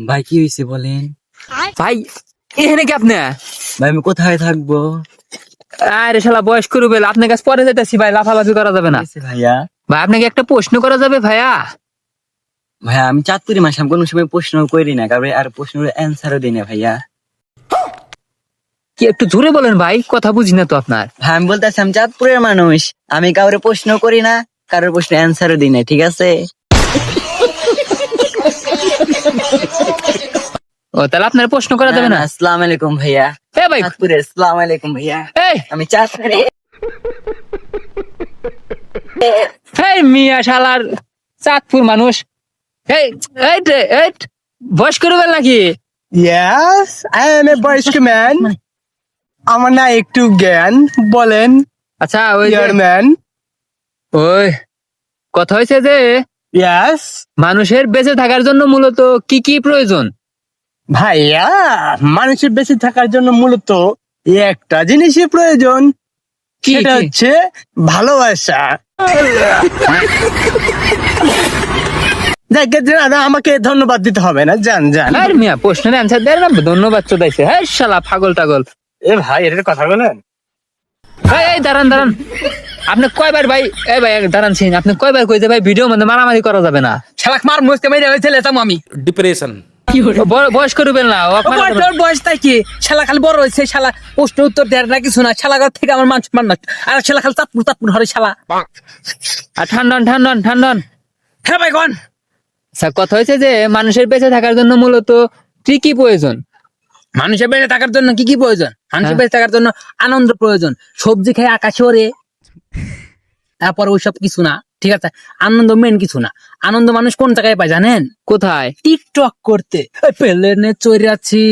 ভাই কি হয়েছে বলেন? ভাই এখানে কি আপনি? ভাই আমি কোথায় থাকবো? আরে শালা বয়স্ক রুবেল, আপনার কাছে পরে যেতেছি ভাই, লাফালাফি করা যাবে না ভাইয়া ভাই। আপনাকে একটা প্রশ্ন করা যাবে ভাইয়া? ভাইয়া আমি চাঁদপুরি মাস, আমি কোনো সময় প্রশ্ন করি না কারণ আর প্রশ্নের অ্যান্সারও দিই না ভাইয়া। কি একটু জোরে বলেন ভাই, কথা বুঝি না তো আপনার। ভাই আমি বলতেছি আমি চাঁদপুরের মানুষ, আমি কাউরে প্রশ্ন করি না, কারোর প্রশ্নের অ্যান্সারও দিই না, ঠিক আছে? ও তাহলে আপনার প্রশ্ন করা যাবে না? আসসালামু আলাইকুম ভাইয়া। এ ভাই চাঁদপুরে আসসালামু আলাইকুম ভাইয়া। এই আমি চাঁদপুরে। এই মিয়া শালার চাঁদপুর মানুষ। এই এই এই বয়স্ক রুবেল নাকি? Yes, I am a বয়স্ক ম্যান। আমার না একটু জ্ঞান বলেন। আচ্ছা ওই যে- Your man. ওই কথা হয়েছে যে Yes. মানুষের বেঁচে থাকার জন্য মূলত কি কি প্রয়োজন? ভাইয়া মানুষের বেঁচে থাকার জন্য মূলত একটা জিনিসই প্রয়োজন, কি সেটা কি? হচ্ছে ভালোবাসা। যাকে দাদা আমাকে ধন্যবাদ দিতে হবে না, যান যান। আর মিয়া প্রশ্নের অ্যান্সার দেয় না, ধন্যবাদ চোদাইছে। হ্যাঁ শালা পাগল টাগল। এ ভাই এটার কথা বলেন। এই দাঁড়ান দাঁড়ান, আপনি কয়বার ভাই, এই ভাই দাঁড়ান ছিন, আপনি কয়বার কইতে ভাই ভিডিও মধ্যে মারামারি করা যাবে না? শালাক মার মুসকে মেরে হয়েছে লেতাম আমি। ডিপ্রেশন বয়স্ক রুবেল না ও আপনার- তোর বয়স তাই কি? শালা খালি বড় হয়েছে, শালা প্রশ্ন উত্তর দেয় না কিছু না, শালা ঘর থেকে আমার মান সম্মান নষ্ট। আর শালা খালি চাপুর চাপুর হরে শালা। আর ঠান্ডন ঠান্ডন ঠান্ডন। হ্যাঁ ভাই গন। স্যার কথা হয়েছে যে মানুষের বেঁচে থাকার জন্য মূলত কি কি প্রয়োজন? মানুষের বেঁচে থাকার জন্য কি কি প্রয়োজন? মানুষের বেঁচে থাকার জন্য আনন্দ প্রয়োজন। সবজি খেয়ে আকাশে ওরে, তারপর ওইসব কিছু না, ঠিক আছে? আনন্দ মেন কিছু না। আনন্দ মানুষ কোন জায়গায় পায় জানেন? কোথায়? টিকটক করতে। প্লেনে চড়ে আছি।